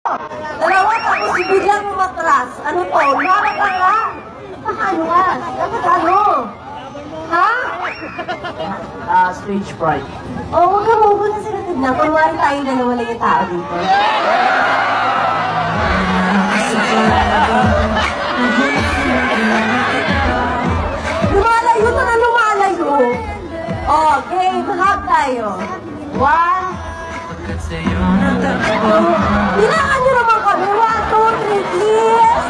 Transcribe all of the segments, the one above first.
Dalawa tapos biglang umatras. Ano to? Nakaka ka? Ano ka? Dapat ano? Ha? Stage fright. Oh, huwag ka muna na sila tignan. Kunwari tayo dalawa lang yung tao dito. Lumalayo na lumalayo. Oh, game. Hug tayo. 1. Bilangan nyo naman kami. 1, 2, 3, please.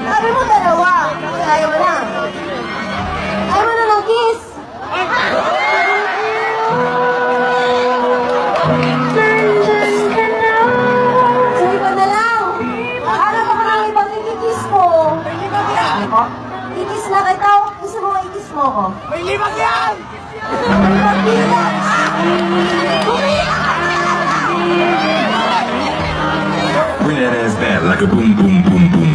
Sabi mo dalawa. Ayaw mo na. Ayaw mo na ng kiss. So, iba na lang. Hanap ako ng ibang ikikiss ko. Ikis na kita. Gusto mo ikis mo ko? May limang yan! Bring that ass back like a boom, boom, boom, boom.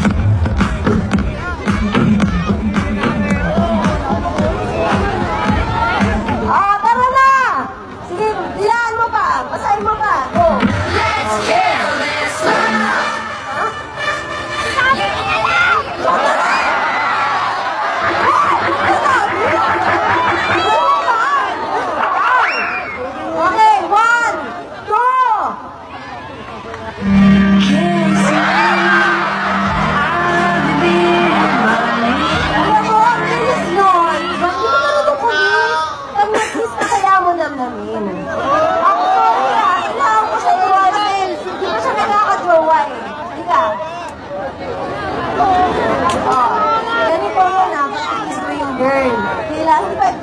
Tara na! Sige, dilaan mo pa. Basahin mo pa. Go. Let's kill this love! Okay, 1, 2. Alam mo, ang bilis nun. Ba't di mo natutukulis? Pag nag-kiss ka, kaya mo namnamin. Ako, kailangan ko siya iwanan. Hindi ko siya nakaka-jowa eh. Hindi ka. Ganito yun pag-kiss mo yung girl. Kailangan,